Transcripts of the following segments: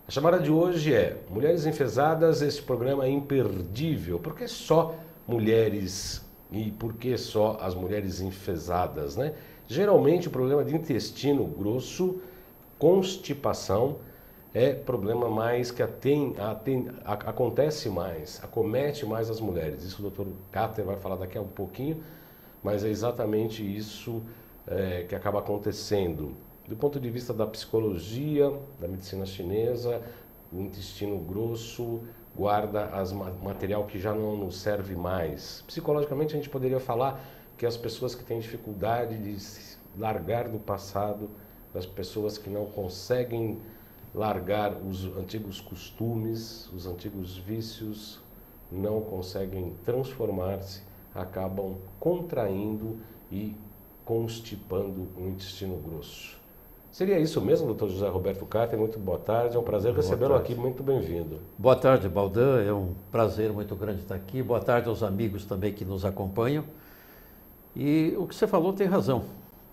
A chamada de hoje é Mulheres Enfesadas, este programa é imperdível. Por que só mulheres e por que só as mulheres enfesadas, né? Geralmente o problema de intestino grosso, constipação, é problema mais que acontece mais, acomete mais as mulheres. Isso o Dr. Cáter vai falar daqui a um pouquinho, mas é exatamente isso que acaba acontecendo. Do ponto de vista da psicologia, da medicina chinesa, o intestino grosso guarda material que já não nos serve mais. Psicologicamente, a gente poderia falar que as pessoas que têm dificuldade de se largar do passado, das pessoas que não conseguem largar os antigos costumes, os antigos vícios, não conseguem transformar-se, acabam contraindo e constipando o intestino grosso. Seria isso mesmo, doutor José Roberto Cáter? Muito boa tarde, é um prazer recebê-lo aqui, muito bem-vindo. Boa tarde, Baldan, é um prazer muito grande estar aqui. Boa tarde aos amigos também que nos acompanham. E o que você falou tem razão.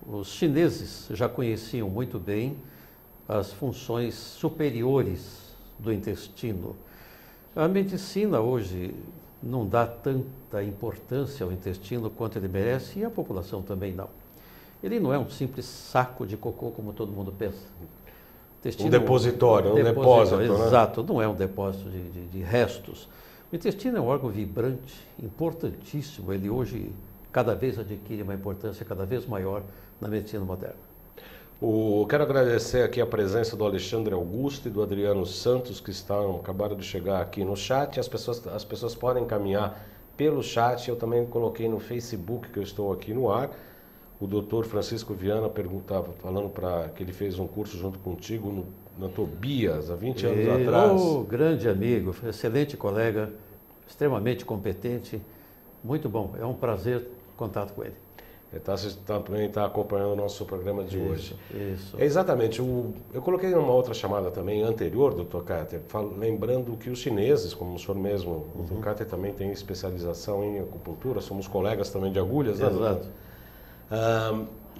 Os chineses já conheciam muito bem as funções superiores do intestino. A medicina hoje não dá tanta importância ao intestino quanto ele merece e a população também não. Ele não é um simples saco de cocô como todo mundo pensa. Um depositório, um depósito, né? Exato, não é um depósito de restos. O intestino é um órgão vibrante, importantíssimo. Ele hoje cada vez adquire uma importância cada vez maior na medicina moderna. Quero agradecer aqui a presença do Alexandre Augusto e do Adriano Santos, que acabaram de chegar aqui no chat. As pessoas podem encaminhar pelo chat. Eu também coloquei no Facebook, que eu estou aqui no ar. O doutor Francisco Viana falando que ele fez um curso junto contigo na Tobias, há 20 anos atrás. Grande amigo, excelente colega, extremamente competente, muito bom. É um prazer contato com ele. Também está acompanhando o nosso programa de hoje. Isso. Exatamente. Eu coloquei uma outra chamada também anterior, doutor Cáter, lembrando que os chineses, como o senhor mesmo, o doutor Cáter também tem especialização em acupuntura, somos colegas também de agulhas, né, doutor? Exato.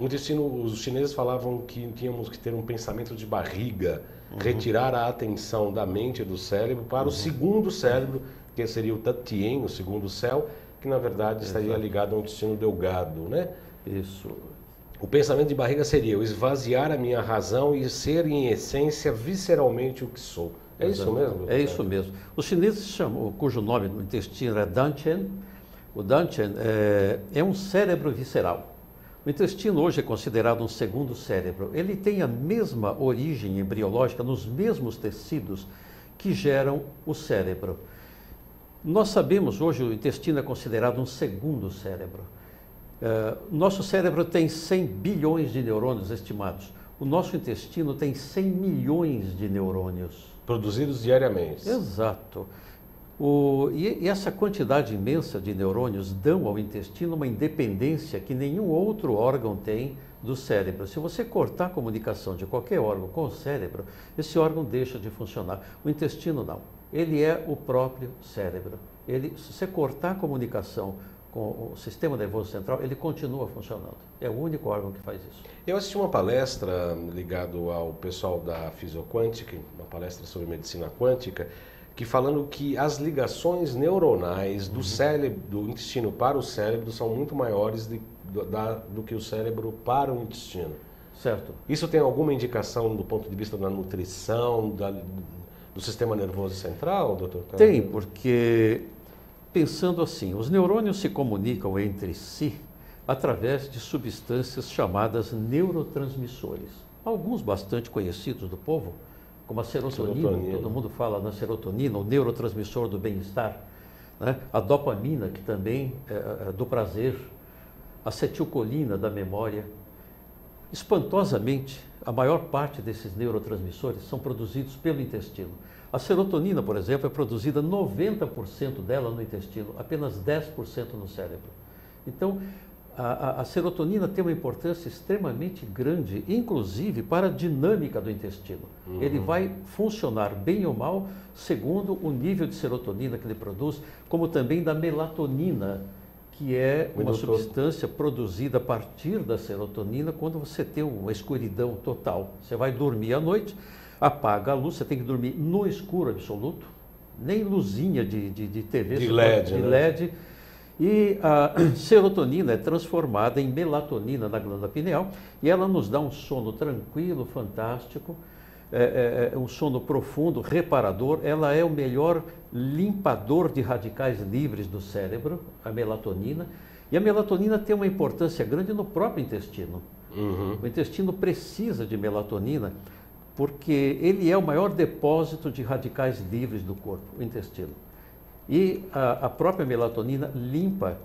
Os chineses falavam que tínhamos que ter um pensamento de barriga, retirar a atenção da mente e do cérebro para o segundo cérebro, que seria o Tantien, o segundo céu, que na verdade estaria ligado ao intestino delgado, né? Isso. O pensamento de barriga seria eu esvaziar a minha razão e ser em essência visceralmente o que sou. É isso mesmo? É isso mesmo. Os chineses chamam, cujo nome no intestino é Dantian. O Dantian é um cérebro visceral. O intestino hoje é considerado um segundo cérebro. Ele tem a mesma origem embriológica nos mesmos tecidos que geram o cérebro. Nós sabemos hoje o intestino é considerado um segundo cérebro. Nosso cérebro tem 100 bilhões de neurônios estimados. O nosso intestino tem 100 milhões de neurônios. Produzidos diariamente. Exato. E essa quantidade imensa de neurônios dão ao intestino uma independência que nenhum outro órgão tem do cérebro. Se você cortar a comunicação de qualquer órgão com o cérebro, esse órgão deixa de funcionar. O intestino não. Ele é o próprio cérebro. Se você cortar a comunicação com o sistema nervoso central, ele continua funcionando. É o único órgão que faz isso. Eu assisti uma palestra ligada ao pessoal da Fisioquântica, uma palestra sobre medicina quântica, que falando que as ligações neuronais do cérebro, do intestino para o cérebro são muito maiores do que o cérebro para o intestino. Certo. Isso tem alguma indicação do ponto de vista da nutrição, do sistema nervoso central, doutor? Tem, porque pensando assim, os neurônios se comunicam entre si através de substâncias chamadas neurotransmissores. Alguns bastante conhecidos do povo, como a serotonina, todo mundo fala na serotonina, o neurotransmissor do bem-estar, né? A dopamina, que também é do prazer, a acetilcolina da memória. Espantosamente, a maior parte desses neurotransmissores são produzidos pelo intestino. A serotonina, por exemplo, é produzida 90% dela no intestino, apenas 10% no cérebro. Então, a serotonina tem uma importância extremamente grande, inclusive para a dinâmica do intestino. Ele vai funcionar bem ou mal segundo o nível de serotonina que ele produz, como também da melatonina, que é uma substância produzida a partir da serotonina quando você tem uma escuridão total. Você vai dormir à noite, apaga a luz, você tem que dormir no escuro absoluto, nem luzinha de TV, de LED, de LED. E a serotonina é transformada em melatonina na glândula pineal e ela nos dá um sono tranquilo, fantástico, um sono profundo, reparador. Ela é o melhor limpador de radicais livres do cérebro, a melatonina. E a melatonina tem uma importância grande no próprio intestino. Uhum. O intestino precisa de melatonina porque ele é o maior depósito de radicais livres do corpo, o intestino. E a própria melatonina limpa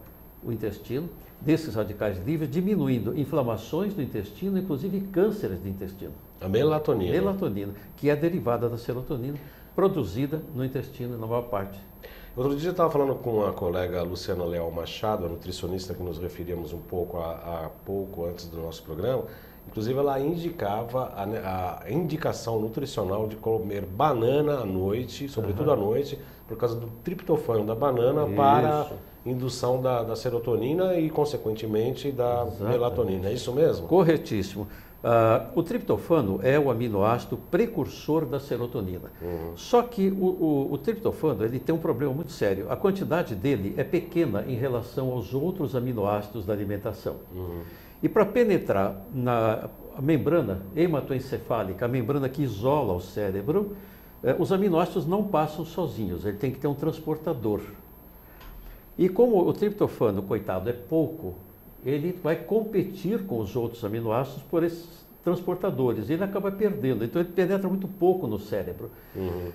o intestino desses radicais livres, diminuindo inflamações do intestino, inclusive cânceres do intestino. A melatonina. Melatonina, que é derivada da serotonina, produzida no intestino na maior parte. Outro dia eu estava falando com a colega Luciana Leal Machado, a nutricionista que nos referíamos um pouco há pouco antes do nosso programa. Inclusive ela indicava a indicação nutricional de comer banana à noite, sobretudo à noite, por causa do triptofano da banana para indução da serotonina e, consequentemente, da melatonina. É isso mesmo? Corretíssimo. O triptofano é o aminoácido precursor da serotonina. Só que o triptofano ele tem um problema muito sério. A quantidade dele é pequena em relação aos outros aminoácidos da alimentação. E para penetrar na membrana hematoencefálica, a membrana que isola o cérebro, os aminoácidos não passam sozinhos, ele tem que ter um transportador. E como o triptofano, coitado, é pouco, ele vai competir com os outros aminoácidos por esses transportadores, ele acaba perdendo, então ele penetra muito pouco no cérebro.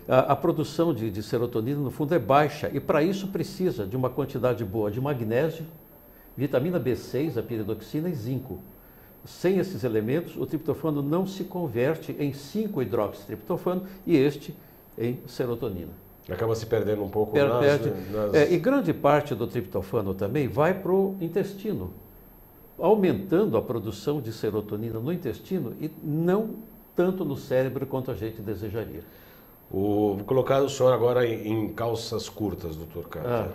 A produção de serotonina, no fundo, é baixa, e para isso precisa de uma quantidade boa de magnésio, vitamina B6, a piridoxina e zinco. Sem esses elementos, o triptofano não se converte em 5-hidroxitriptofano e este em serotonina. Acaba se perdendo um pouco E grande parte do triptofano também vai para o intestino, aumentando a produção de serotonina no intestino e não tanto no cérebro quanto a gente desejaria. Vou colocar o senhor agora em calças curtas, doutor Carter.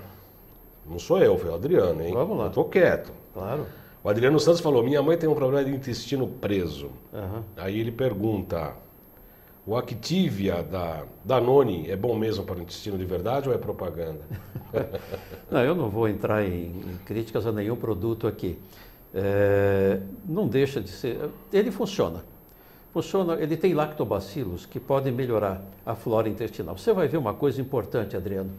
Não sou eu, foi o Adriano, hein? Vamos lá. Eu tô quieto. Claro. O Adriano Santos falou, minha mãe tem um problema de intestino preso. Aí ele pergunta, o Activia da Danone é bom mesmo para o intestino de verdade ou é propaganda? Não, eu não vou entrar em críticas a nenhum produto aqui. Não deixa de ser... Ele funciona. Ele tem lactobacilos que podem melhorar a flora intestinal. Você vai ver uma coisa importante, Adriano.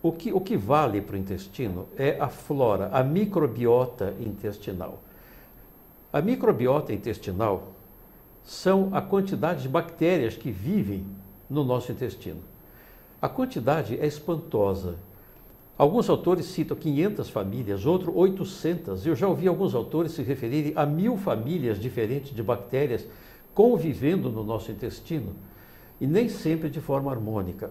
O que vale para o intestino é a flora, a microbiota intestinal. A microbiota intestinal são a quantidade de bactérias que vivem no nosso intestino. A quantidade é espantosa. Alguns autores citam 500 famílias, outros 800. Eu já ouvi alguns autores se referirem a 1000 famílias diferentes de bactérias convivendo no nosso intestino, e nem sempre de forma harmônica.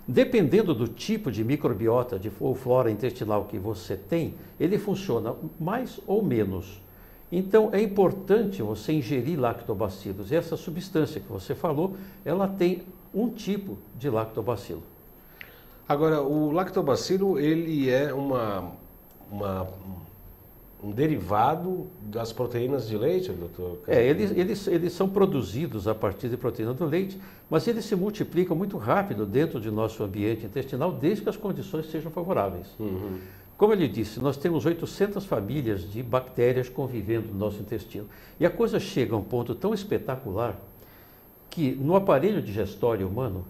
Dependendo do tipo de microbiota ou flora intestinal que você tem, ele funciona mais ou menos. Então, é importante você ingerir lactobacilos. E essa substância que você falou, ela tem um tipo de lactobacilo. Agora, o lactobacilo, ele é um derivado das proteínas de leite, doutor? Eles são produzidos a partir de proteína do leite, mas eles se multiplicam muito rápido dentro de nosso ambiente intestinal, desde que as condições sejam favoráveis. Como eu lhe disse, nós temos 800 famílias de bactérias convivendo no nosso intestino. E a coisa chega a um ponto tão espetacular que no aparelho digestório humano,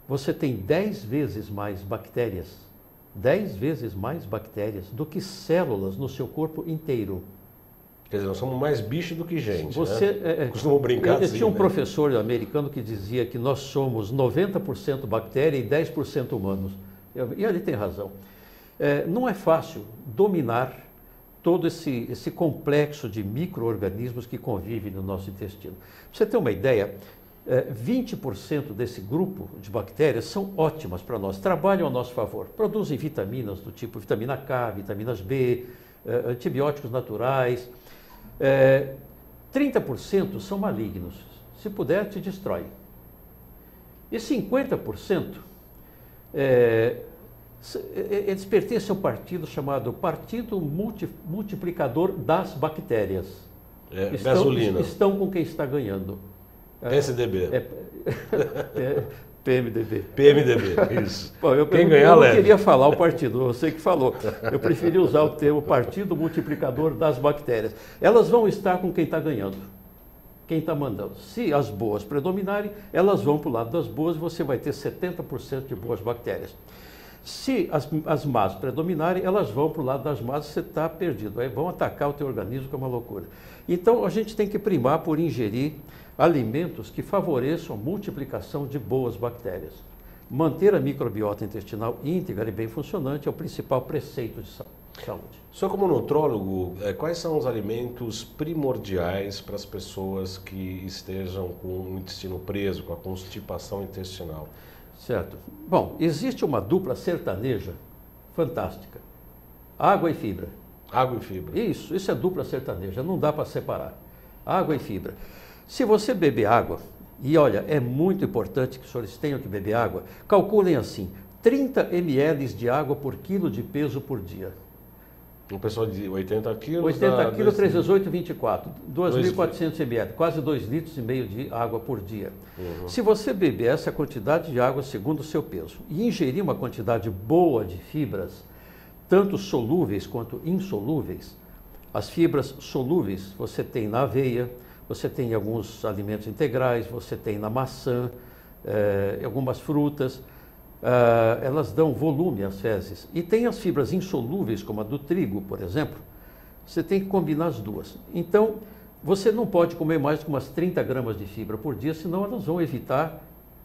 você tem 10 vezes mais bactérias, 10 vezes mais bactérias do que células no seu corpo inteiro. Quer dizer, nós somos mais bicho do que gente, Costumo brincar assim. Eu tinha um professor americano que dizia que nós somos 90% bactéria e 10% humanos. E ele tem razão. Não é fácil dominar todo esse complexo de micro-organismos que convivem no nosso intestino. Para você ter uma ideia, 20% desse grupo de bactérias são ótimas para nós, trabalham a nosso favor, produzem vitaminas do tipo vitamina K, vitaminas B, antibióticos naturais. 30% são malignos, se puder te destrói. E 50% eles pertencem a um partido chamado Partido Multiplicador das Bactérias. Gasolina. Estão com quem está ganhando. PSDB. PMDB. PMDB, isso. Bom, Quem ganhar, eu não leve. queria falar o partido, você que falou. Eu preferi usar o termo partido multiplicador das bactérias. Elas vão estar com quem está ganhando, quem está mandando. Se as boas predominarem, elas vão para o lado das boas e você vai ter 70% de boas bactérias. Se as más predominarem, elas vão para o lado das más e você está perdido. Aí vão atacar o teu organismo, que é uma loucura. Então, a gente tem que primar por ingerir alimentos que favoreçam a multiplicação de boas bactérias. Manter a microbiota intestinal íntegra e bem funcionante é o principal preceito de saúde. O senhor, como nutrólogo, quais são os alimentos primordiais para as pessoas que estejam com o intestino preso, com a constipação intestinal? Certo. Bom, existe uma dupla sertaneja fantástica. Água e fibra. Água e fibra. Isso é dupla sertaneja, não dá para separar. Água e fibra. Se você beber água, e olha, é muito importante que os senhores tenham que beber água, calculem assim, 30 ml de água por quilo de peso por dia. Um pessoal de 80 quilos... 80 quilos, 3 vezes 8, 24. 2.400 ml, quase 2,5 litros de água por dia. Uhum. Se você beber essa quantidade de água segundo o seu peso e ingerir uma quantidade boa de fibras, tanto solúveis quanto insolúveis, as fibras solúveis você tem na aveia, você tem em alguns alimentos integrais, você tem na maçã, algumas frutas, elas dão volume às fezes. E tem as fibras insolúveis, como a do trigo, por exemplo, você tem que combinar as duas. Então, você não pode comer mais de umas 30 gramas de fibra por dia, senão elas vão evitar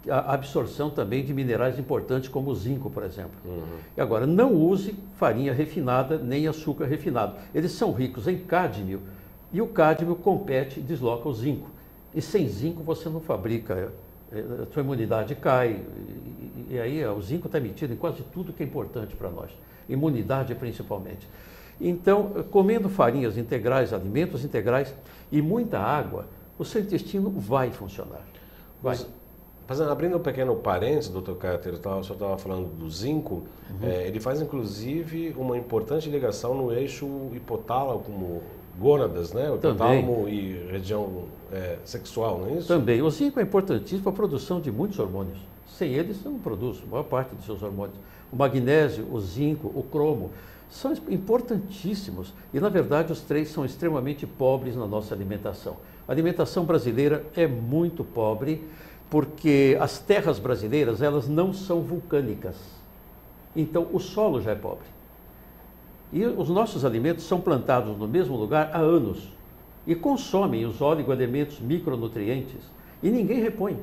a absorção também de minerais importantes, como o zinco, por exemplo. Uhum. E agora, não use farinha refinada nem açúcar refinado. Eles são ricos em cádmio, e o cádmio compete e desloca o zinco. E sem zinco você não fabrica, a sua imunidade cai, e aí o zinco está emitido em quase tudo que é importante para nós, imunidade principalmente. Então, comendo farinhas integrais, alimentos integrais e muita água, o seu intestino vai funcionar. Vai. Abrindo um pequeno parênteses, doutor Cáter, o senhor estava falando do zinco, ele faz inclusive uma importante ligação no eixo hipotálamo, gônadas, né? O hipotálamo e região sexual, não é isso? Também. O zinco é importantíssimo para a produção de muitos hormônios. Sem ele, você não produz a maior parte dos seus hormônios. O magnésio, o zinco, o cromo, são importantíssimos. E, na verdade, os três são extremamente pobres na nossa alimentação. A alimentação brasileira é muito pobre, porque as terras brasileiras, elas não são vulcânicas. Então, o solo já é pobre. E os nossos alimentos são plantados no mesmo lugar há anos e consomem os oligoelementos micronutrientes e ninguém repõe.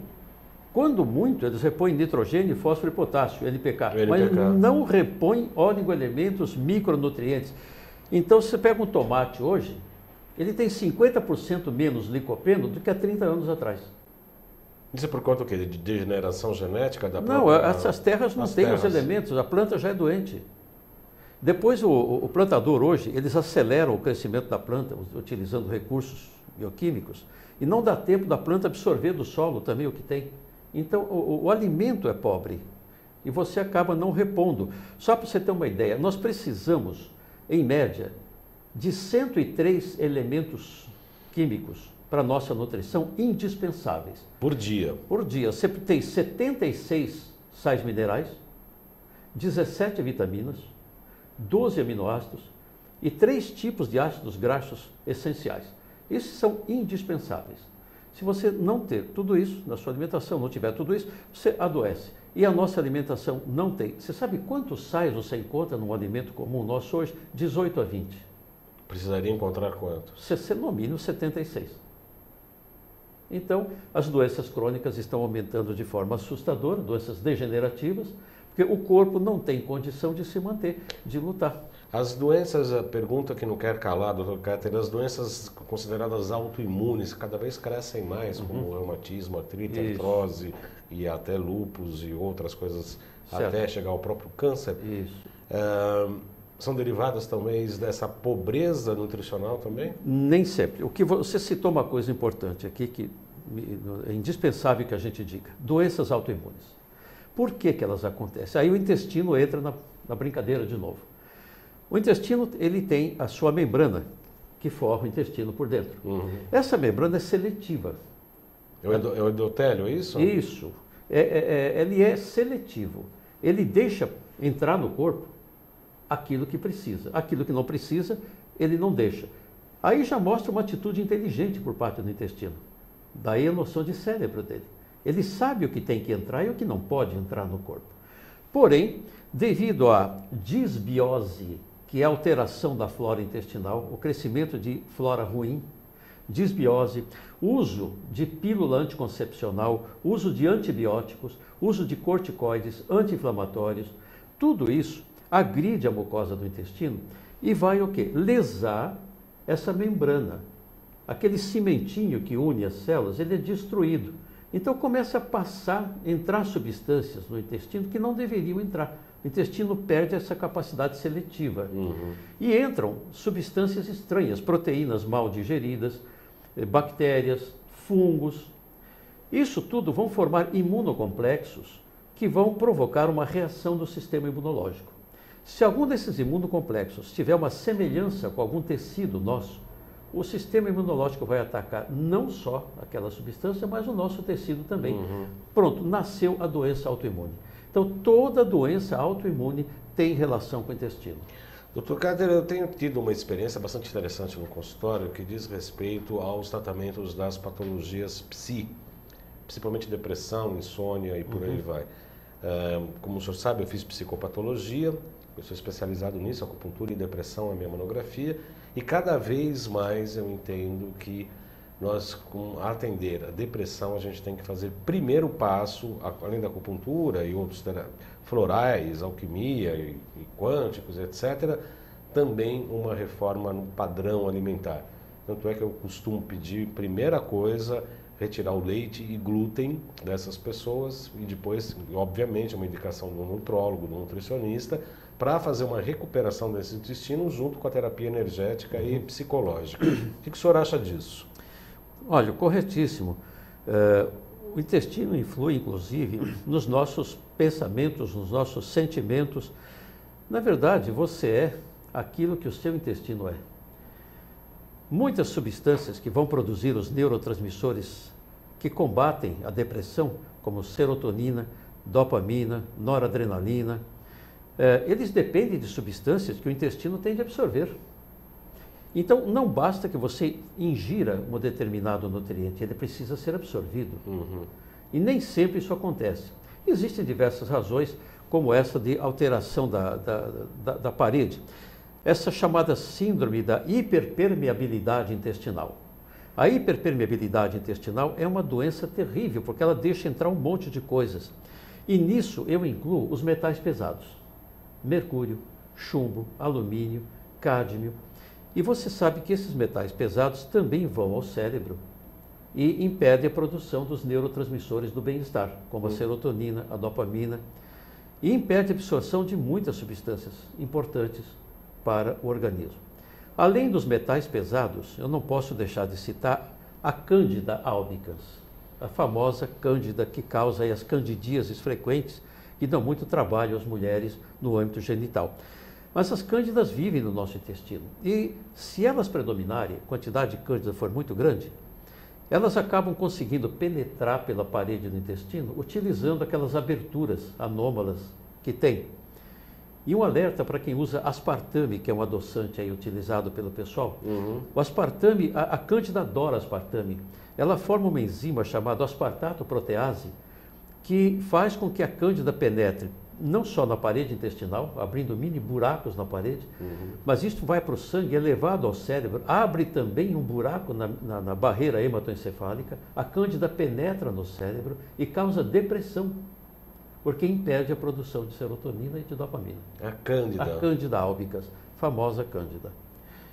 Quando muito, eles repõem nitrogênio, fósforo e potássio, NPK, mas não repõem oligoelementos micronutrientes. Então, se você pega um tomate hoje, ele tem 50% menos licopeno do que há 30 anos atrás. Isso é por conta do quê? De degeneração genética da planta? Não, essas terras não têm os elementos, a planta já é doente. Depois, o plantador hoje, eles aceleram o crescimento da planta, utilizando recursos bioquímicos, e não dá tempo da planta absorver do solo também o que tem. Então, o alimento é pobre e você acaba não repondo. Só para você ter uma ideia, nós precisamos, em média, de 103 elementos químicos para a nossa nutrição indispensáveis. Por dia? Por dia. Você tem 76 sais minerais, 17 vitaminas, 12 aminoácidos e 3 tipos de ácidos graxos essenciais. Esses são indispensáveis. Se você não ter tudo isso na sua alimentação, não tiver tudo isso, você adoece. E a nossa alimentação não tem. Você sabe quantos sais você encontra num alimento comum nosso hoje? 18 a 20. Precisaria encontrar quantos? No mínimo 76. Então, as doenças crônicas estão aumentando de forma assustadora, doenças degenerativas, porque o corpo não tem condição de se manter, de lutar. As doenças, a pergunta que não quer calar, doutor Cáter, as doenças consideradas autoimunes cada vez crescem mais, como reumatismo, artrite, artrose e até lúpus e outras coisas, certo, até chegar ao próprio câncer. Isso. São derivadas também dessa pobreza nutricional também? Nem sempre. O que você citou uma coisa importante aqui que é indispensável que a gente diga. Doenças autoimunes. Por que elas acontecem? Aí o intestino entra na brincadeira de novo. O intestino, ele tem a sua membrana, que forra o intestino por dentro. Essa membrana é seletiva. É o endotélio, é isso? Isso. Ele é seletivo. Ele deixa entrar no corpo aquilo que precisa. Aquilo que não precisa, ele não deixa. Aí já mostra uma atitude inteligente por parte do intestino. Daí a noção de cérebro dele. Ele sabe o que tem que entrar e o que não pode entrar no corpo. Porém, devido à disbiose, que é a alteração da flora intestinal, o crescimento de flora ruim, disbiose, uso de pílula anticoncepcional, uso de antibióticos, uso de corticoides, anti-inflamatórios, tudo isso agride a mucosa do intestino e vai o quê? Lesar essa membrana. Aquele cimentinho que une as células, ele é destruído. Então começa a entrar substâncias no intestino que não deveriam entrar. O intestino perde essa capacidade seletiva. E entram substâncias estranhas, proteínas mal digeridas, bactérias, fungos. Isso tudo vão formar imunocomplexos que vão provocar uma reação do sistema imunológico. Se algum desses imunocomplexos tiver uma semelhança com algum tecido nosso, o sistema imunológico vai atacar não só aquela substância, mas o nosso tecido também. Pronto, nasceu a doença autoimune. Então, toda doença autoimune tem relação com o intestino. Dr. Kader, eu tenho tido uma experiência bastante interessante no consultório que diz respeito aos tratamentos das patologias principalmente depressão, insônia e por aí vai. Como o senhor sabe, eu fiz psicopatologia, eu sou especializado nisso, acupuntura e depressão é a minha monografia, e cada vez mais eu entendo que nós, com atender a depressão, a gente tem que fazer primeiro passo, além da acupuntura e outros florais, alquimia e quânticos, etc., também uma reforma no padrão alimentar. Tanto é que eu costumo pedir, primeira coisa, retirar o leite e glúten dessas pessoas e depois, obviamente, uma indicação do nutrólogo, do nutricionista, para fazer uma recuperação desse intestino junto com a terapia energética e psicológica. O que o senhor acha disso? Olha, corretíssimo. O intestino influi, inclusive, nos nossos pensamentos, nos nossos sentimentos. Na verdade, você é aquilo que o seu intestino é. Muitas substâncias que vão produzir os neurotransmissores que combatem a depressão, como serotonina, dopamina, noradrenalina, eles dependem de substâncias que o intestino tem de absorver. Então, não basta que você ingira um determinado nutriente, ele precisa ser absorvido. E nem sempre isso acontece. Existem diversas razões, como essa de alteração da parede. Essa chamada síndrome da hiperpermeabilidade intestinal. A hiperpermeabilidade intestinal é uma doença terrível, porque ela deixa entrar um monte de coisas. E nisso eu incluo os metais pesados. Mercúrio, chumbo, alumínio, cádmio. E você sabe que esses metais pesados também vão ao cérebro e impedem a produção dos neurotransmissores do bem-estar, como a serotonina, a dopamina, e impede a absorção de muitas substâncias importantes para o organismo. Além dos metais pesados, eu não posso deixar de citar a Cândida albicans, a famosa cândida que causa as candidíases frequentes que dão muito trabalho às mulheres no âmbito genital. Mas as cândidas vivem no nosso intestino e, se elas predominarem, a quantidade de cândida for muito grande, elas acabam conseguindo penetrar pela parede do intestino utilizando aquelas aberturas anômalas que tem. E um alerta para quem usa aspartame, que é um adoçante aí utilizado pelo pessoal. O aspartame, a cândida adora aspartame. Ela forma uma enzima chamada aspartato protease, que faz com que a cândida penetre não só na parede intestinal, abrindo mini buracos na parede, mas isso vai para o sangue, é levado ao cérebro, abre também um buraco na barreira hematoencefálica, a cândida penetra no cérebro e causa depressão, porque impede a produção de serotonina e de dopamina. A cândida. A cândida albicans, famosa cândida.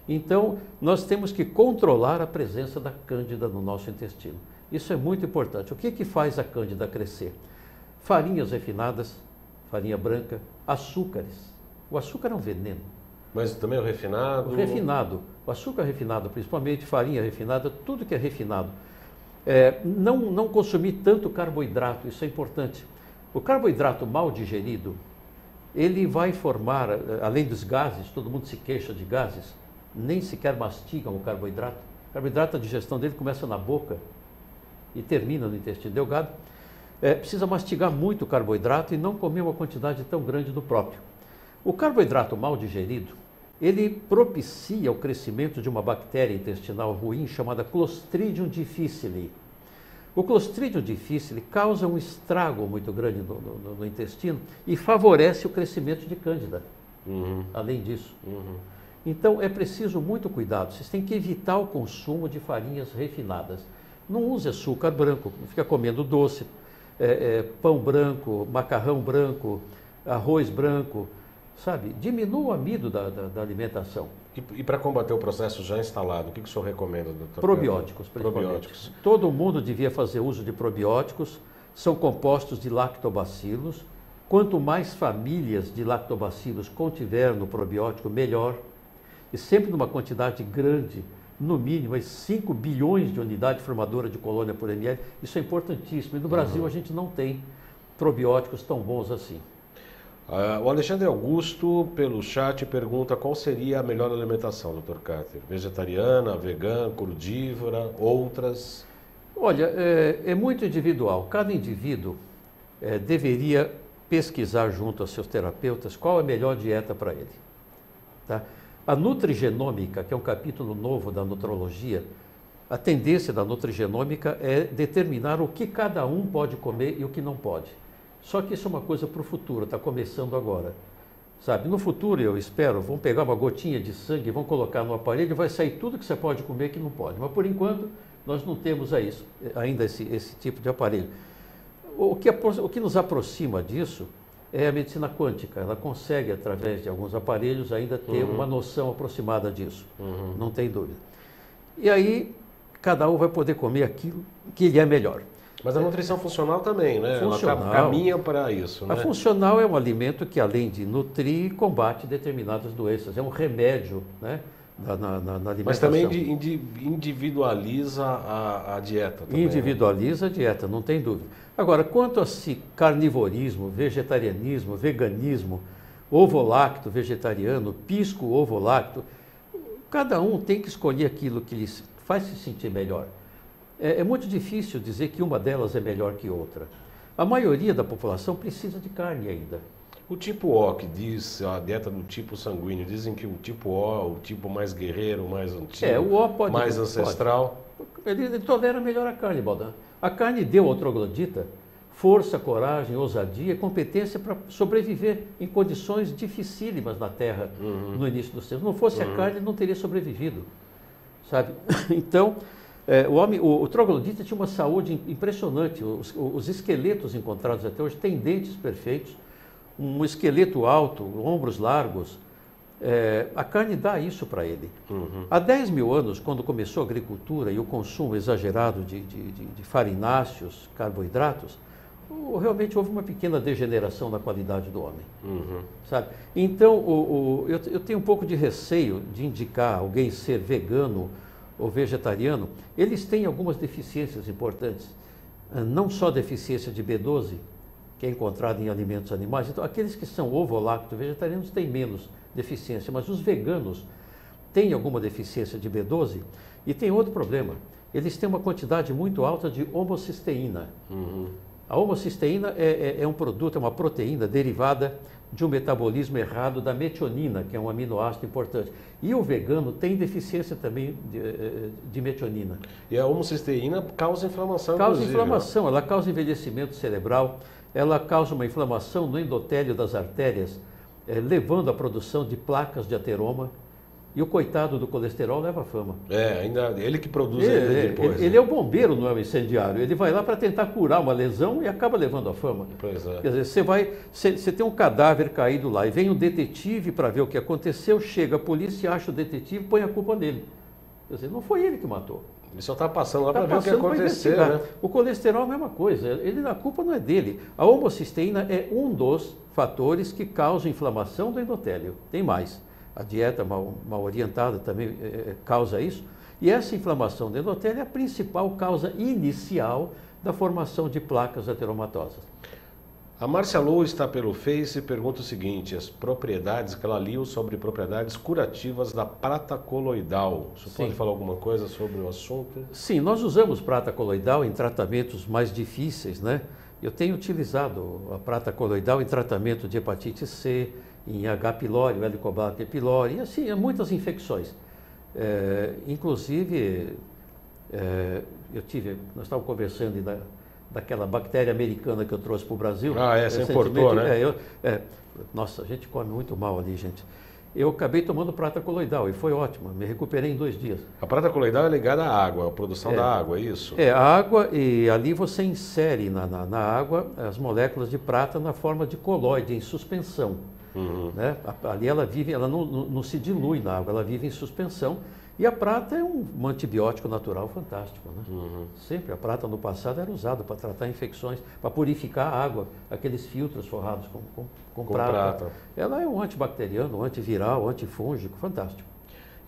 Então, nós temos que controlar a presença da cândida no nosso intestino. Isso é muito importante. O que faz a cândida crescer? Farinhas refinadas, farinha branca, açúcares. O açúcar é um veneno. Mas também o refinado? O refinado. O açúcar refinado, principalmente farinha refinada, tudo que é refinado. Não consumir tanto carboidrato, isso é importante. O carboidrato mal digerido, ele vai formar, além dos gases, todo mundo se queixa de gases, nem sequer mastigam o carboidrato. O carboidrato, a digestão dele começa na boca e termina no intestino delgado, precisa mastigar muito carboidrato e não comer uma quantidade tão grande do próprio. O carboidrato mal digerido, ele propicia o crescimento de uma bactéria intestinal ruim chamada Clostridium difficile. O Clostridium difficile causa um estrago muito grande no intestino e favorece o crescimento de Cândida, além disso. Então é preciso muito cuidado, vocês têm que evitar o consumo de farinhas refinadas. Não use açúcar branco, não fica comendo doce, pão branco, macarrão branco, arroz branco, sabe? Diminua o amido da alimentação. E para combater o processo já instalado, o que o senhor recomenda, doutor? Probióticos, principalmente. Probióticos. Todo mundo devia fazer uso de probióticos, são compostos de lactobacilos. Quanto mais famílias de lactobacilos contiver no probiótico, melhor. E sempre numa quantidade grande, no mínimo 5 bilhões de unidade formadora de colônia por ml. Isso é importantíssimo. E no Brasil a gente não tem probióticos tão bons assim. O Alexandre Augusto, pelo chat, pergunta qual seria a melhor alimentação, Dr. Carter? Vegetariana, vegana, crudívora, outras? Olha, é muito individual. Cada indivíduo deveria pesquisar junto aos seus terapeutas qual é a melhor dieta para ele. Tá? A nutrigenômica, que é um capítulo novo da nutrologia, a tendência da nutrigenômica é determinar o que cada um pode comer e o que não pode. Só que isso é uma coisa para o futuro, está começando agora. Sabe, no futuro, eu espero, vão pegar uma gotinha de sangue, vão colocar no aparelho e vai sair tudo que você pode comer e que não pode. Mas, por enquanto, nós não temos ainda esse tipo de aparelho. O que nos aproxima disso é a medicina quântica. Ela consegue, através de alguns aparelhos, ainda ter uma noção aproximada disso. Não tem dúvida. E aí, cada um vai poder comer aquilo que lhe é melhor. Mas a nutrição funcional também, né? Funcional, ela caminha para isso, né? A funcional é um alimento que, além de nutrir, combate determinadas doenças. É um remédio, né? Na alimentação. Mas também individualiza a dieta. Também, individualiza a dieta, não tem dúvida. Agora, quanto a carnivorismo, vegetarianismo, veganismo, ovo-lacto vegetariano, pisco ovo-lacto, cada um tem que escolher aquilo que lhe faz se sentir melhor. É muito difícil dizer que uma delas é melhor que outra. A maioria da população precisa de carne ainda. O tipo O, que diz a dieta do tipo sanguíneo, dizem que o tipo O, o tipo mais guerreiro, mais antigo, o O pode, mais ancestral. Ele tolera melhor a carne, Baldan. A carne deu ao troglodita força, coragem, ousadia e competência para sobreviver em condições dificílimas na Terra no início dos tempos. Se não fosse a carne, ele não teria sobrevivido, sabe? Então, o troglodita tinha uma saúde impressionante. Os esqueletos encontrados até hoje têm dentes perfeitos, um esqueleto alto, ombros largos. A carne dá isso para ele. Há 10 mil anos, quando começou a agricultura e o consumo exagerado de farináceos, carboidratos, realmente houve uma pequena degeneração na qualidade do homem. Sabe? Então, eu tenho um pouco de receio de indicar alguém ser vegano ou vegetariano. Eles têm algumas deficiências importantes. Não só deficiência de B12, que é encontrada em alimentos animais. Então, aqueles que são ovo-lacto vegetarianos têm menos deficiência, mas os veganos têm alguma deficiência de B12 e tem outro problema. Eles têm uma quantidade muito alta de homocisteína. A homocisteína é um produto, é uma proteína derivada de um metabolismo errado da metionina, que é um aminoácido importante. E o vegano tem deficiência também de metionina. E a homocisteína causa inflamação, Causa inflamação, ela causa envelhecimento cerebral, ela causa uma inflamação no endotélio das artérias, levando à produção de placas de ateroma. E o coitado do colesterol leva fama. Ainda ele que produz depois. Ele é o bombeiro, não é o incendiário. Ele vai lá para tentar curar uma lesão e acaba levando a fama. Pois é. Quer dizer, você tem um cadáver caído lá e vem um detetive para ver o que aconteceu, chega a polícia, acha o detetive e põe a culpa nele. Quer dizer, não foi ele que matou. Ele só está passando lá para ver o que aconteceu, né? O colesterol é a mesma coisa, a culpa não é dele. A homocisteína é um dos fatores que causam inflamação do endotélio. Tem mais. A dieta mal orientada também causa isso. E essa inflamação do endotélio é a principal causa inicial da formação de placas ateromatosas. A Márcia Lou está pelo Face e pergunta o seguinte: as propriedades que ela liu sobre propriedades curativas da prata coloidal. Você pode falar alguma coisa sobre o assunto? Sim, nós usamos prata coloidal em tratamentos mais difíceis, né? Eu tenho utilizado a prata coloidal em tratamento de hepatite C, em H. pylori, Helicobacter pylori, e assim, muitas infecções. Inclusive, nós estávamos conversando daquela bactéria americana que eu trouxe para o Brasil. Você importou, né? Nossa, a gente come muito mal ali, gente. Eu acabei tomando prata coloidal e foi ótimo, me recuperei em 2 dias. A prata coloidal é ligada à água, à produção da água, é isso? A água, e ali você insere na água as moléculas de prata na forma de colóide, em suspensão. Né? Ali ela vive, ela não se dilui na água, ela vive em suspensão. E a prata é um antibiótico natural fantástico. Né? Sempre a prata no passado era usada para tratar infecções, para purificar a água, aqueles filtros forrados com prata. Ela é um antibacteriano, um antiviral, antifúngico, fantástico.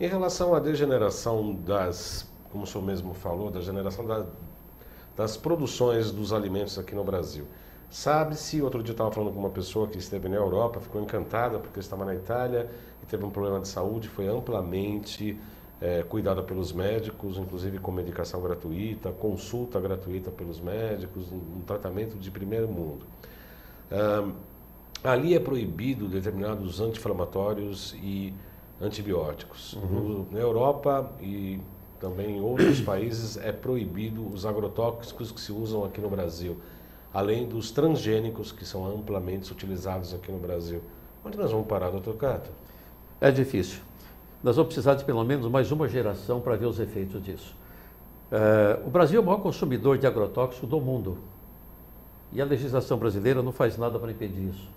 Em relação à degeneração como o senhor mesmo falou, da generação das produções dos alimentos aqui no Brasil. Sabe-se, outro dia eu estava falando com uma pessoa que esteve na Europa, ficou encantada porque estava na Itália e teve um problema de saúde, foi amplamente cuidada pelos médicos, inclusive com medicação gratuita, consulta gratuita pelos médicos, um tratamento de primeiro mundo. Ali é proibido determinados anti-inflamatórios e antibióticos. Na Europa e também em outros países é proibido os agrotóxicos que se usam aqui no Brasil, além dos transgênicos que são amplamente utilizados aqui no Brasil. Onde nós vamos parar, doutor Cato? É difícil. Nós vamos precisar de pelo menos mais uma geração para ver os efeitos disso. O Brasil é o maior consumidor de agrotóxico do mundo. E a legislação brasileira não faz nada para impedir isso.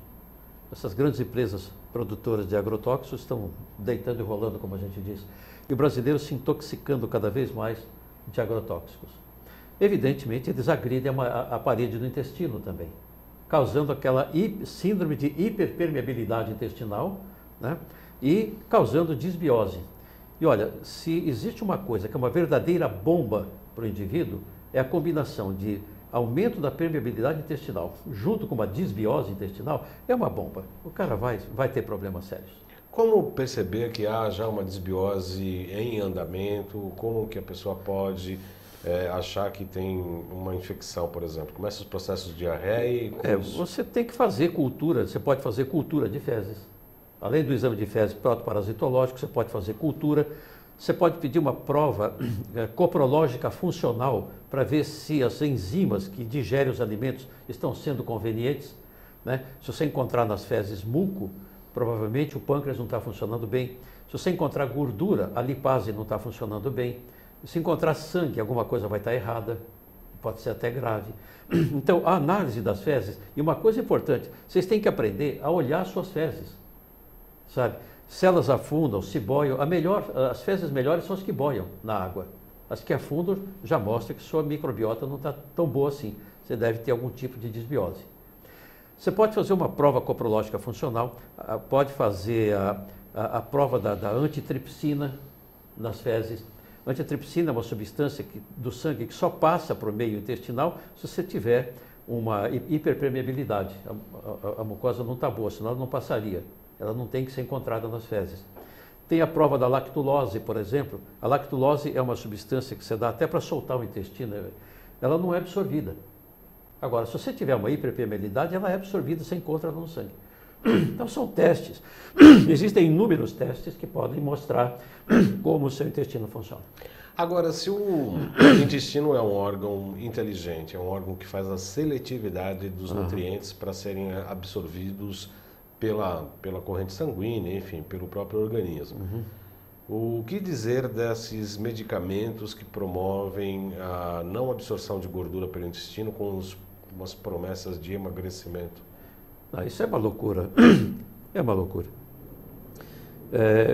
Essas grandes empresas produtoras de agrotóxicos estão deitando e rolando, como a gente diz. E o brasileiro se intoxicando cada vez mais de agrotóxicos. Evidentemente, eles agridem a parede do intestino também, causando aquela síndrome de hiperpermeabilidade intestinal, né? E causando disbiose. E olha, se existe uma coisa que é uma verdadeira bomba para o indivíduo, é a combinação de aumento da permeabilidade intestinal junto com uma disbiose intestinal, é uma bomba. O cara vai ter problemas sérios. Como perceber que há já uma disbiose em andamento? Como que a pessoa pode achar que tem uma infecção, por exemplo? Começa os processos de diarreia? Você tem que fazer cultura, você pode fazer cultura de fezes. Além do exame de fezes protoparasitológico, você pode fazer cultura, você pode pedir uma prova coprológica funcional para ver se as enzimas que digerem os alimentos estão sendo convenientes. Né? Se você encontrar nas fezes muco, provavelmente o pâncreas não está funcionando bem. Se você encontrar gordura, a lipase não está funcionando bem. Se encontrar sangue, alguma coisa vai estar errada, pode ser até grave. Então, a análise das fezes, e uma coisa importante, vocês têm que aprender a olhar suas fezes. Sabe? Se elas afundam, se boiam, as fezes melhores são as que boiam na água. As que afundam já mostra que sua microbiota não está tão boa assim. Você deve ter algum tipo de disbiose. Você pode fazer uma prova coprológica funcional, pode fazer a prova da antitripsina nas fezes. A antitripsina é uma substância do sangue que só passa para o meio intestinal se você tiver uma hiperpermeabilidade. A mucosa não está boa, senão ela não passaria. Ela não tem que ser encontrada nas fezes. Tem a prova da lactulose, por exemplo. A lactulose é uma substância que você dá até para soltar o intestino. Ela não é absorvida. Agora, se você tiver uma hiperpermeabilidade, ela é absorvida, você encontra ela no sangue. Então, são testes. Existem inúmeros testes que podem mostrar como o seu intestino funciona. Agora, se o intestino é um órgão inteligente, é um órgão que faz a seletividade dos nutrientes para serem absorvidos pela corrente sanguínea, enfim, pelo próprio organismo. O que dizer desses medicamentos que promovem a não absorção de gordura pelo intestino com umas promessas de emagrecimento? Isso é uma loucura. É uma loucura.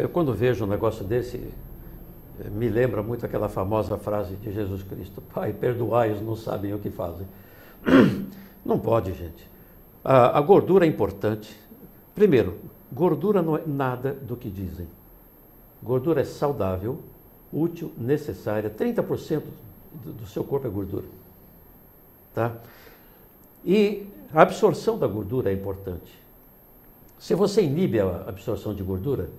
Eu, quando vejo um negócio desse, me lembra muito aquela famosa frase de Jesus Cristo: Pai, perdoai-os, não sabem o que fazem. Não pode, gente. A gordura é importante. Primeiro, gordura não é nada do que dizem. Gordura é saudável, útil, necessária. 30% do seu corpo é gordura. Tá? E A absorção da gordura é importante. Se você inibe a absorção de gordura,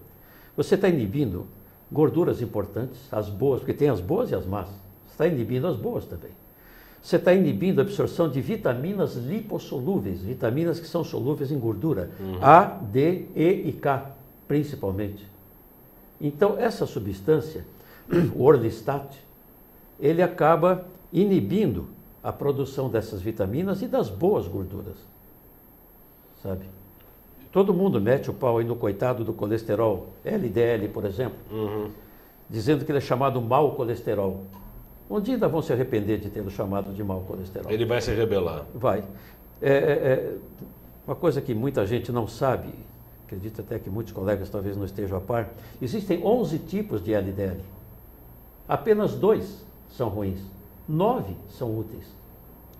você está inibindo gorduras importantes, as boas, porque tem as boas e as más. Você está inibindo as boas também. Você está inibindo a absorção de vitaminas lipossolúveis, vitaminas que são solúveis em gordura, A, D, E e K, principalmente. Então, essa substância, o orlistat, ele acaba inibindo a produção dessas vitaminas e das boas gorduras, sabe? Todo mundo mete o pau aí no coitado do colesterol LDL, por exemplo, dizendo que ele é chamado mau colesterol. Um dia ainda vão se arrepender de tê-lo chamado de mau colesterol. Ele vai se rebelar. Vai. Uma coisa que muita gente não sabe, acredito até que muitos colegas talvez não estejam a par, existem 11 tipos de LDL. Apenas 2 são ruins, 9 são úteis.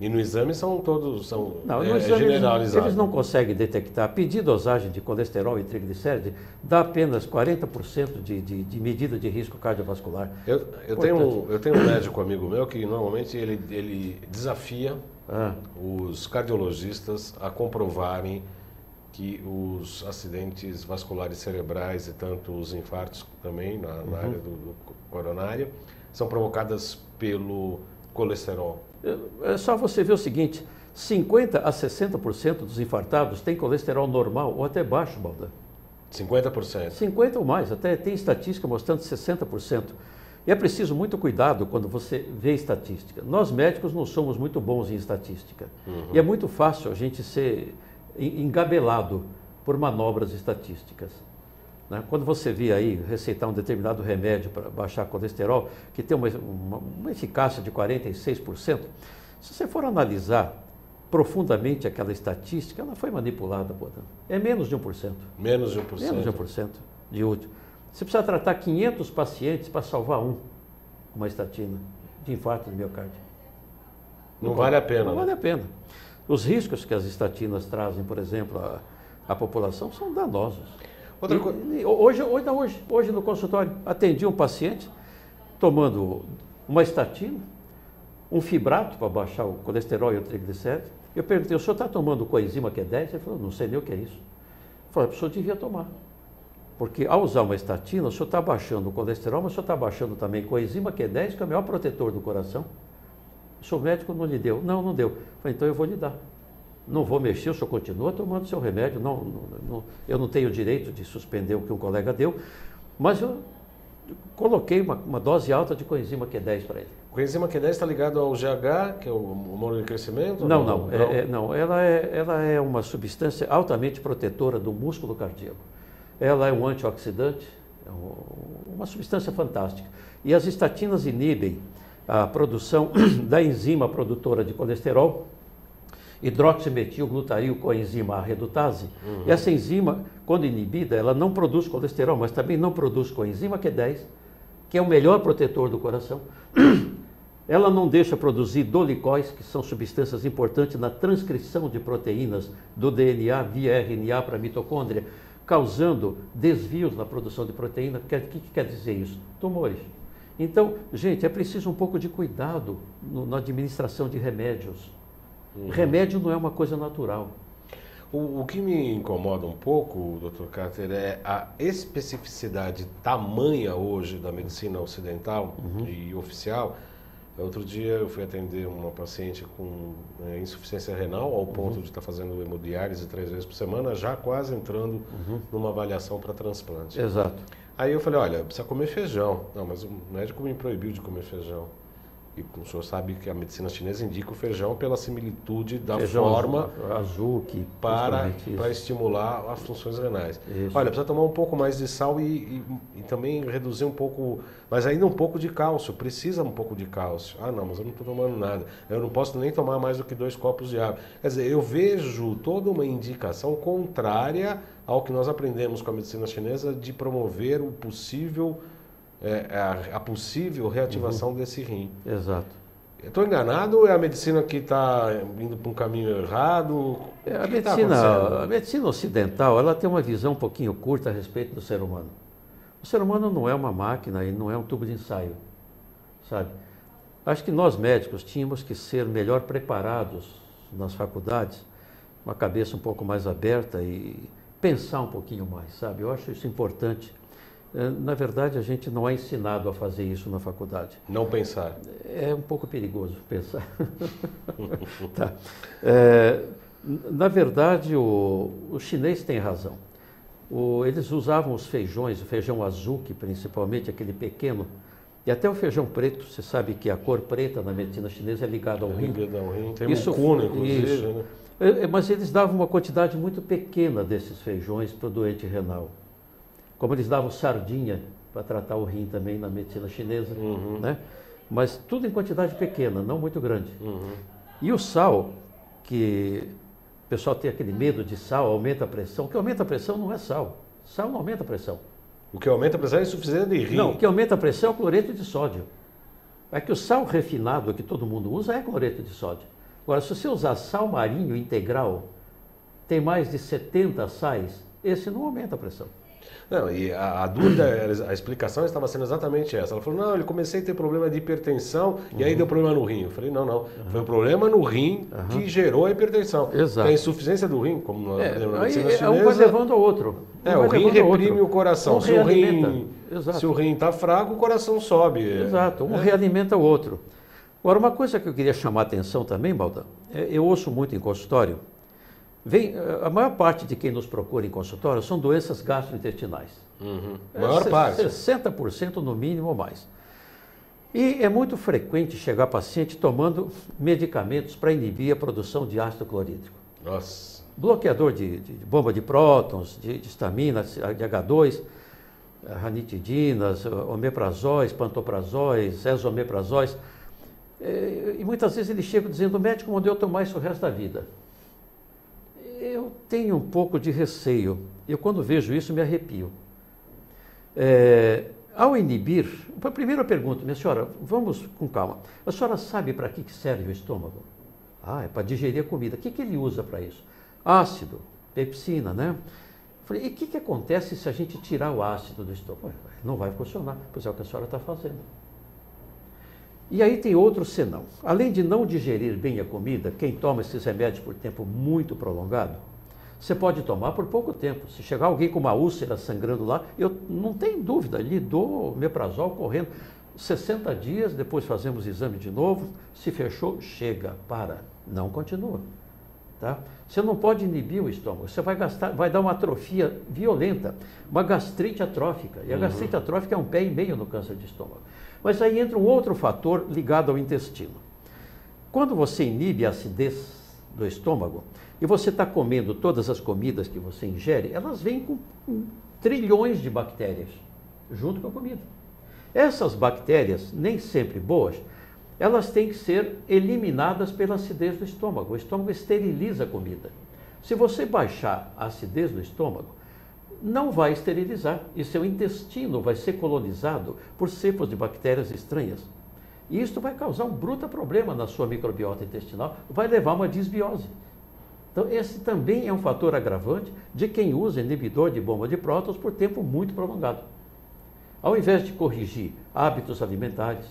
E no exame são todos, Não, no exame generalizado. eles não conseguem detectar. Pedir dosagem de colesterol e triglicérides dá apenas 40% de medida de risco cardiovascular. Eu tenho um médico amigo meu que normalmente ele desafia os cardiologistas a comprovarem que os acidentes vasculares cerebrais e tanto os infartos também na área do coronário são provocadas pelo colesterol. É só você ver o seguinte, 50% a 60% dos infartados têm colesterol normal ou até baixo, Baldan. 50%? 50% ou mais, até tem estatística mostrando 60%. E é preciso muito cuidado quando você vê estatística. Nós médicos não somos muito bons em estatística. E é muito fácil a gente ser engabelado por manobras estatísticas. Quando você vê aí receitar um determinado remédio para baixar colesterol, que tem uma eficácia de 46%, se você for analisar profundamente aquela estatística, ela foi manipulada, portanto. É menos de 1%. Menos de 1%? Menos de 1% de útil. Você precisa tratar 500 pacientes para salvar uma estatina de infarto do miocárdio. Não vale a pena. Não vale a pena. Os riscos que as estatinas trazem, por exemplo, à população são danosos. Hoje no consultório, atendi um paciente tomando uma estatina, um fibrato para baixar o colesterol e o triglicérides. Eu perguntei, o senhor está tomando coenzima Q10? Ele falou, não sei nem o que é isso. Eu falei, o senhor devia tomar. Porque ao usar uma estatina, o senhor está baixando o colesterol, mas o senhor está baixando também coenzima Q10, que é o maior protetor do coração. O seu médico não lhe deu? Não deu. Eu falei, então eu vou lhe dar. Não vou mexer, o senhor continua tomando seu remédio, eu não tenho direito de suspender o que um colega deu, mas eu coloquei uma dose alta de coenzima Q10 para ele. O coenzima Q10 está ligado ao GH, que é o hormônio de crescimento? Não, ela é uma substância altamente protetora do músculo cardíaco. Ela é um antioxidante, uma substância fantástica. E as estatinas inibem a produção da enzima produtora de colesterol, hidroximetilglutario coenzima A redutase. E essa enzima, quando inibida, ela não produz colesterol, mas também não produz coenzima Q10, que é o melhor protetor do coração. Ela não deixa produzir dolicóis, que são substâncias importantes na transcrição de proteínas do DNA via RNA para a mitocôndria, causando desvios na produção de proteína. O que quer dizer isso? Tumores. Então, gente, é preciso um pouco de cuidado na administração de remédios. Remédio não é uma coisa natural. O que me incomoda um pouco, Dr. Carter, é a especificidade tamanha hoje da medicina ocidental e oficial. Outro dia eu fui atender uma paciente com insuficiência renal, ao ponto de estar fazendo hemodiálise 3 vezes por semana, já quase entrando numa avaliação para transplante. Exato. Aí eu falei, olha, precisa comer feijão. Não, mas o médico me proibiu de comer feijão. E o senhor sabe que a medicina chinesa indica o feijão pela similitude da forma azul para estimular as funções renais. Isso. Olha, precisa tomar um pouco mais de sal e também reduzir um pouco, mas ainda um pouco de cálcio. Precisa um pouco de cálcio. Ah, não, mas eu não estou tomando nada. Eu não posso nem tomar mais do que 2 copos de água. Quer dizer, eu vejo toda uma indicação contrária ao que nós aprendemos com a medicina chinesa de promover o possível a possível reativação desse rim. Exato. Estou enganado ou é a medicina que está indo para um caminho errado? A medicina ocidental, ela tem uma visão um pouquinho curta a respeito do ser humano. O ser humano não é uma máquina e não é um tubo de ensaio, sabe? Acho que nós médicos tínhamos que ser melhor preparados nas faculdades uma cabeça um pouco mais aberta e pensar um pouquinho mais, sabe? Eu acho isso importante. Na verdade, a gente não é ensinado a fazer isso na faculdade. Não pensar. É um pouco perigoso pensar. Tá. Na verdade, o chinês tem razão. Eles usavam os feijões, o feijão azuki principalmente, aquele pequeno, e até o feijão preto. Você sabe que a cor preta na medicina chinesa é ligada ao rim. Tem mucuna, inclusive. Isso. Né? Mas eles davam uma quantidade muito pequena desses feijões para o doente renal. Como eles davam sardinha para tratar o rim também na medicina chinesa, né? Mas tudo em quantidade pequena, não muito grande. E o sal, que o pessoal tem aquele medo de sal, aumenta a pressão. O que aumenta a pressão não é sal. Sal não aumenta a pressão. O que aumenta a pressão é insuficiência de rim. Não, o que aumenta a pressão é o cloreto de sódio. É que o sal refinado que todo mundo usa é cloreto de sódio. Agora, se você usar sal marinho integral, tem mais de 70 sais, esse não aumenta a pressão. Não, e a dúvida, a explicação estava sendo exatamente essa. Ela falou, não, ele comecei a ter problema de hipertensão e aí deu problema no rim. Eu falei, não, foi um problema no rim que gerou a hipertensão. Exato. A insuficiência do rim, como nós aprendemos na medicina chinesa... Um vai levando ao outro. O rim reprime o coração. Se o rim está fraco, o coração sobe. Exato, um realimenta o outro. Agora, uma coisa que eu queria chamar a atenção também, Baldan, eu ouço muito em consultório, a maior parte de quem nos procura em consultório são doenças gastrointestinais. Maior parte. 60% no mínimo ou mais. E é muito frequente chegar paciente tomando medicamentos para inibir a produção de ácido clorídrico. Nossa. Bloqueador de bomba de prótons, de histamina, de H2, ranitidinas, omeprazóis, pantoprazóis, esomeprazóis. E muitas vezes ele chega dizendo, o médico mandou eu tomar isso o resto da vida. Eu tenho um pouco de receio. Eu, quando vejo isso, me arrepio. Ao inibir... Primeiro eu pergunto, minha senhora, vamos com calma. A senhora sabe para que serve o estômago? É para digerir a comida. O que ele usa para isso? Ácido, pepsina, né? Falei, e o que acontece se a gente tirar o ácido do estômago? Não vai funcionar, pois é o que a senhora está fazendo. E aí tem outro senão. Além de não digerir bem a comida, quem toma esses remédios por tempo muito prolongado, você pode tomar por pouco tempo. Se chegar alguém com uma úlcera sangrando lá, eu não tenho dúvida, lhe dou omeprazol correndo. 60 dias, depois fazemos exame de novo, se fechou, chega, para, não continua. Tá? Você não pode inibir o estômago, você vai dar uma atrofia violenta, uma gastrite atrófica. E a gastrite atrófica é 1,5 pé no câncer de estômago. Mas aí entra um outro fator ligado ao intestino. Quando você inibe a acidez do estômago, e você está comendo todas as comidas que você ingere, elas vêm com trilhões de bactérias junto com a comida. Essas bactérias, nem sempre boas, elas têm que ser eliminadas pela acidez do estômago. O estômago esteriliza a comida. Se você baixar a acidez do estômago, não vai esterilizar e seu intestino vai ser colonizado por cepas de bactérias estranhas. E isso vai causar um bruto problema na sua microbiota intestinal, vai levar a uma disbiose. Então, esse também é um fator agravante de quem usa inibidor de bomba de prótons por tempo muito prolongado. Ao invés de corrigir hábitos alimentares,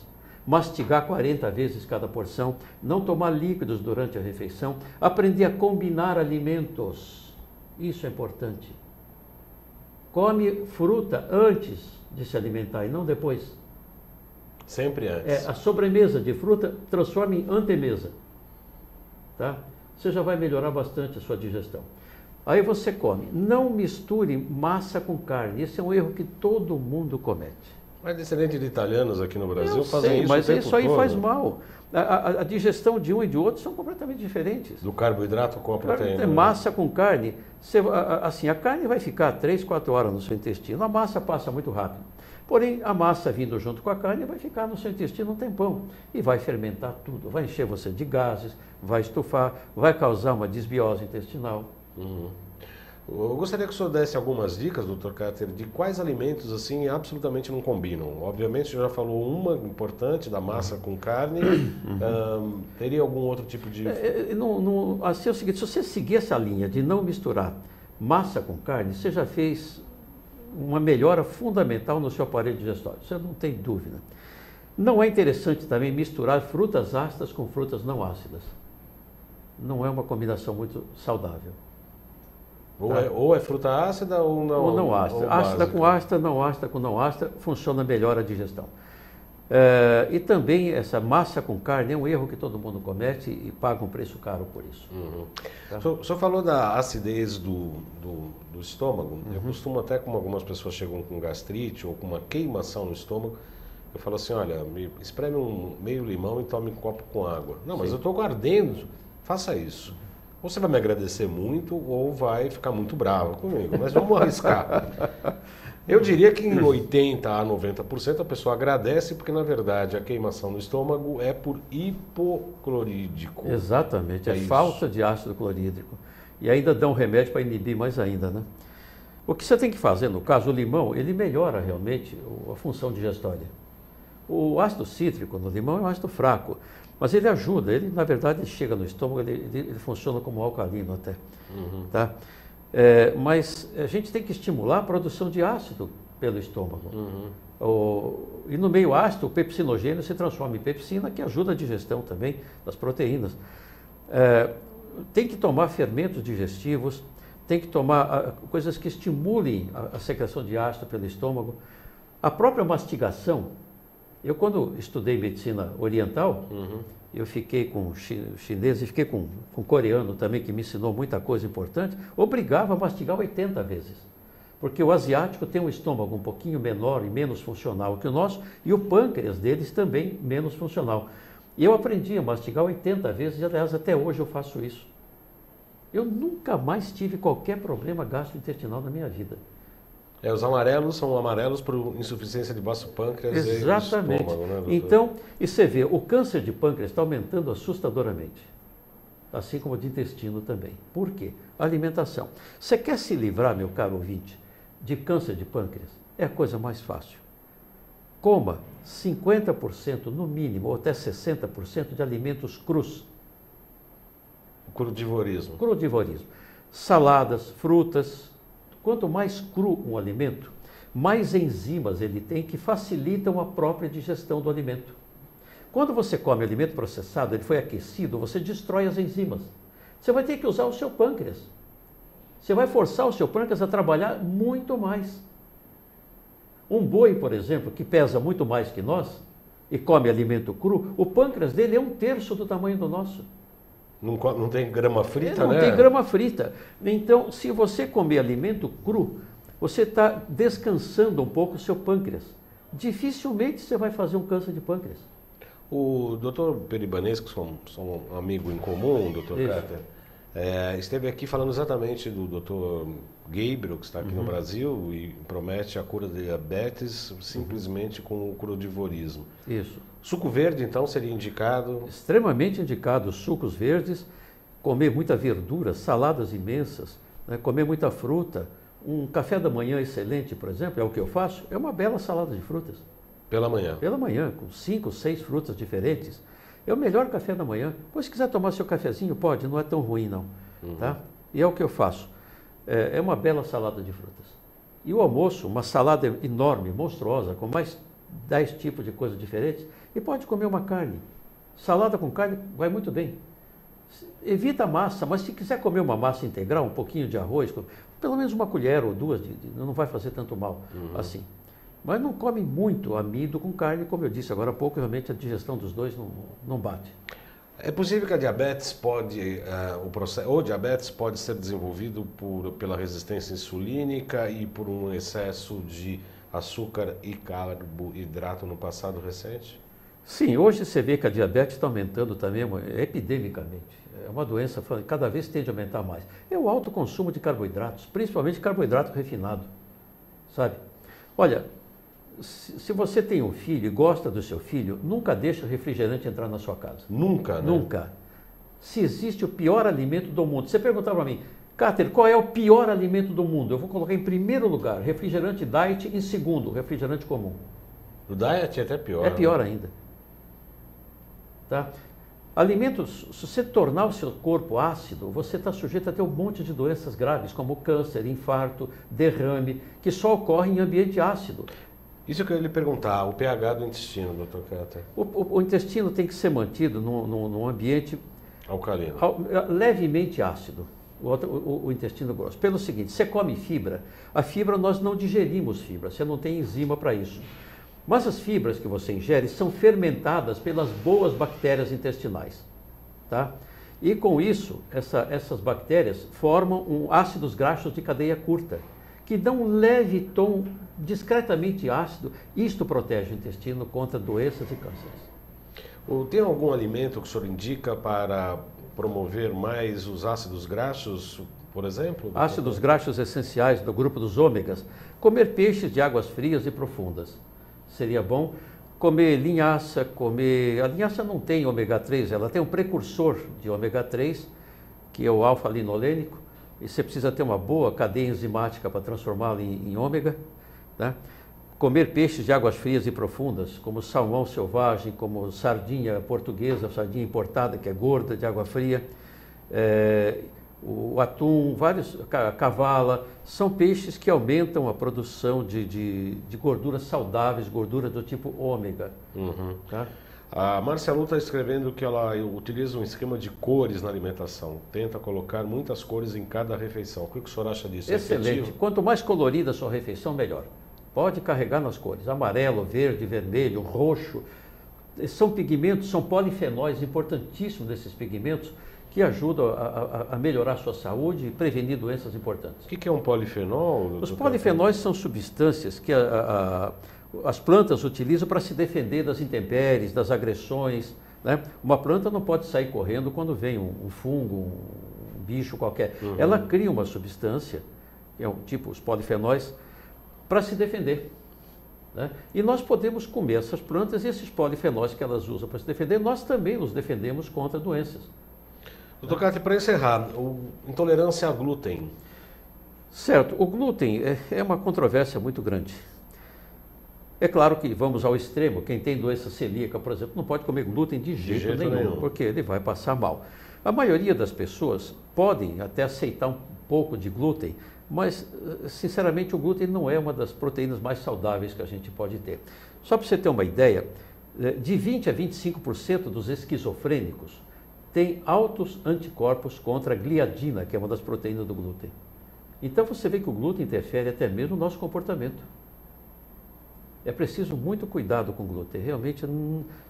mastigar 40 vezes cada porção, não tomar líquidos durante a refeição, aprender a combinar alimentos, isso é importante. Come fruta antes de se alimentar e não depois. Sempre antes. A sobremesa de fruta transforma em antemesa. Tá? Você já vai melhorar bastante a sua digestão. Aí você come. Não misture massa com carne. Esse é um erro que todo mundo comete. Mas descendentes de italianos aqui no Brasil fazem isso mas o tempo isso aí todo. Faz mal. A digestão de um e de outro são completamente diferentes. Do carboidrato com a proteína. Massa com carne, assim, a carne vai ficar 3, 4 horas no seu intestino. A massa passa muito rápido. Porém, a massa vindo junto com a carne vai ficar no seu intestino um tempão. E vai fermentar tudo. Vai encher você de gases, vai estufar, vai causar uma desbiose intestinal. Eu gostaria que o senhor desse algumas dicas, doutor Carter, de quais alimentos assim absolutamente não combinam. Obviamente, o senhor já falou uma importante, da massa com carne. Teria algum outro tipo de... Assim é o seguinte, se você seguir essa linha de não misturar massa com carne, você já fez uma melhora fundamental no seu aparelho digestório, você não tem dúvida. Não é interessante também misturar frutas ácidas com frutas não ácidas. não é uma combinação muito saudável. Ou é fruta ácida ou não. Ou não ácida. Ácida com ácida, não ácida com não ácida, funciona melhor a digestão. E também essa massa com carne é um erro que todo mundo comete e paga um preço caro por isso. Uhum. Tá? O senhor falou da acidez do estômago. Eu costumo até, como algumas pessoas chegam com gastrite ou com uma queimação no estômago, eu falo assim, olha, espreme um meio limão e tome um copo com água. Não, mas eu estou ardendo, faça isso. Ou você vai me agradecer muito ou vai ficar muito bravo comigo, mas vamos arriscar. Eu diria que em 80% a 90% a pessoa agradece, porque na verdade a queimação no estômago é por hipoclorídrico. Exatamente, é falta de ácido clorídrico. E ainda dá um remédio para inibir mais ainda, né? O que você tem que fazer, no caso o limão, ele melhora realmente a função digestória. O ácido cítrico no limão é um ácido fraco, mas ele ajuda, ele na verdade chega no estômago, ele funciona como alcalino até. Tá? Mas a gente tem que estimular a produção de ácido pelo estômago. E no meio ácido, o pepsinogênio se transforma em pepsina, que ajuda a digestão também das proteínas. Tem que tomar fermentos digestivos, tem que tomar coisas que estimulem a secreção de ácido pelo estômago. A própria mastigação, eu quando estudei medicina oriental, eu fiquei com chinês e fiquei com coreano também, que me ensinou muita coisa importante, obrigava a mastigar 80 vezes. Porque o asiático tem um estômago um pouquinho menor e menos funcional que o nosso, e o pâncreas deles também menos funcional. E eu aprendi a mastigar 80 vezes, e aliás, até hoje eu faço isso. Eu nunca mais tive qualquer problema gastrointestinal na minha vida. Os amarelos são amarelos por insuficiência de vaso pâncreas. Exatamente. E estômago, né, doutor? Então, e você vê, o câncer de pâncreas está aumentando assustadoramente. Assim como o de intestino também. Por quê? Alimentação. Você quer se livrar, meu caro ouvinte, de câncer de pâncreas? É a coisa mais fácil. Coma 50% no mínimo, ou até 60% de alimentos crus. O crudivorismo. Crudivorismo. Saladas, frutas. Quanto mais cru um alimento, mais enzimas ele tem que facilitam a própria digestão do alimento. Quando você come alimento processado, ele foi aquecido, você destrói as enzimas. Você vai ter que usar o seu pâncreas. Você vai forçar o seu pâncreas a trabalhar muito mais. Um boi, por exemplo, que pesa muito mais que nós e come alimento cru, o pâncreas dele é 1/3 do tamanho do nosso. Não tem grama frita, né? Não tem grama frita. Então, se você comer alimento cru, você está descansando um pouco o seu pâncreas. Dificilmente você vai fazer um câncer de pâncreas. O doutor Peribanês, que são um amigo em comum, doutor Carter, esteve aqui falando exatamente do doutor Gabriel, que está aqui no Brasil e promete a cura de diabetes simplesmente com o crudivorismo. Isso. Suco verde, então, seria indicado? Extremamente indicado, sucos verdes, comer muita verdura, saladas imensas, né? Comer muita fruta. Um café da manhã excelente, por exemplo, é o que eu faço, é uma bela salada de frutas. Pela manhã? Pela manhã, com 5, 6 frutas diferentes. É o melhor café da manhã. Pois, se quiser tomar seu cafezinho, pode, não é tão ruim não. Tá? E é o que eu faço. É uma bela salada de frutas. E o almoço, uma salada enorme, monstruosa, com mais 10 tipos de coisas diferentes, e pode comer uma carne. Salada com carne vai muito bem. Evita a massa, mas se quiser comer uma massa integral, um pouquinho de arroz, pelo menos uma colher ou duas, não vai fazer tanto mal assim. Mas não come muito amido com carne, como eu disse agora há pouco, realmente a digestão dos dois não bate. É possível que a diabetes o diabetes pode ser desenvolvido pela resistência insulínica e por um excesso de açúcar e carboidrato no passado recente? Sim, hoje você vê que a diabetes está aumentando também epidemicamente. É uma doença que cada vez tende a aumentar mais. É o alto consumo de carboidratos, principalmente carboidrato refinado, sabe? Olha, se você tem um filho e gosta do seu filho, nunca deixa refrigerante entrar na sua casa. Nunca, né? Nunca. Se existe o pior alimento do mundo, você perguntar para mim, Cáter, qual é o pior alimento do mundo? Eu vou colocar em primeiro lugar refrigerante diet, em segundo refrigerante comum. O diet é até pior. É pior ainda. Tá? Alimentos, se você tornar o seu corpo ácido, você está sujeito a ter um monte de doenças graves, como câncer, infarto, derrame, que só ocorrem em ambiente ácido. Isso que eu ia lhe perguntar, o pH do intestino, doutor Cáter. O intestino tem que ser mantido num ambiente Alcalino. Levemente ácido, o intestino grosso. Pelo seguinte, você come fibra, a fibra nós não digerimos fibra, você não tem enzima para isso. Mas as fibras que você ingere são fermentadas pelas boas bactérias intestinais, tá? E com isso, essas bactérias formam ácidos graxos de cadeia curta, que dão um leve tom discretamente ácido. Isto protege o intestino contra doenças e cânceres. Tem algum alimento que o senhor indica para promover mais os ácidos graxos, por exemplo? Ácidos graxos essenciais do grupo dos ômegas. Comer peixes de águas frias e profundas seria bom. Comer linhaça, A linhaça não tem ômega 3, ela tem um precursor de ômega 3, que é o alfa-linolênico, e você precisa ter uma boa cadeia enzimática para transformá-lo em ômega, né? Comer peixes de águas frias e profundas, como salmão selvagem, como sardinha portuguesa, sardinha importada, que é gorda, de água fria, o atum, cavala, são peixes que aumentam a produção de gorduras saudáveis, gorduras do tipo ômega. Uhum. Tá? A Márcia Lu está escrevendo que ela utiliza um esquema de cores na alimentação, tenta colocar muitas cores em cada refeição. O que o senhor acha disso? Excelente. Quanto mais colorida a sua refeição, melhor. Pode carregar nas cores, amarelo, verde, vermelho, roxo. São pigmentos, são polifenóis importantíssimos desses pigmentos, que ajudam a melhorar a sua saúde e prevenir doenças importantes. O que é um polifenol? Os polifenóis são substâncias que as plantas utilizam para se defender das intempéries, das agressões, né? Uma planta não pode sair correndo quando vem um fungo, um bicho qualquer. Uhum. Ela cria uma substância, que é os polifenóis, para se defender, né? E nós podemos comer essas plantas e esses polifenóis que elas usam para se defender, nós também nos defendemos contra doenças. Doutor Cáter, para encerrar, intolerância a glúten. Certo, o glúten é uma controvérsia muito grande. É claro que vamos ao extremo, quem tem doença celíaca, por exemplo, não pode comer glúten de jeito nenhum, porque ele vai passar mal. A maioria das pessoas podem até aceitar um pouco de glúten, mas, sinceramente, o glúten não é uma das proteínas mais saudáveis que a gente pode ter. Só para você ter uma ideia, de 20% a 25% dos esquizofrênicos têm altos anticorpos contra a gliadina, que é uma das proteínas do glúten. Então você vê que o glúten interfere até mesmo no nosso comportamento. É preciso muito cuidado com o glúten. Realmente,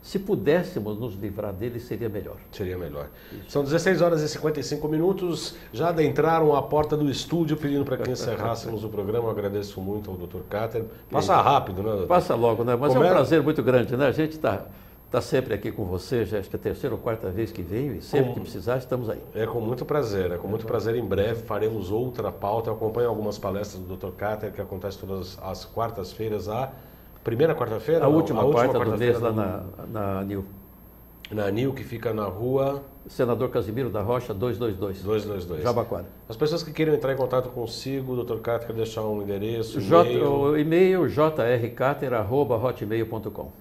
se pudéssemos nos livrar dele, seria melhor. Seria melhor. Isso. São 16 horas e 55 minutos. Já adentraram a porta do estúdio pedindo para que encerrássemos o programa. Eu agradeço muito ao Dr. Cáter. Passa rápido, né, doutor? Passa logo, né? Mas é um prazer muito grande, né? A gente está sempre aqui com você, já acho que é a terceira ou quarta vez que venho, e sempre que precisar estamos aí. É com muito prazer, Em breve faremos outra pauta. Eu acompanho algumas palestras do Dr. Cáter, que acontece todas as quartas-feiras. Primeira quarta-feira? A última quarta do mês lá na ANIL. Na ANIL, que fica na rua... Senador Casimiro da Rocha, 222. 222. Jabaquara. As pessoas que queiram entrar em contato consigo, Dr. Cáter, quer deixar um endereço, e-mail? O e-mail jrcater@hotmail.com.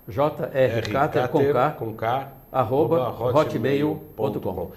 jrcater com K, com K, @hotmail.com.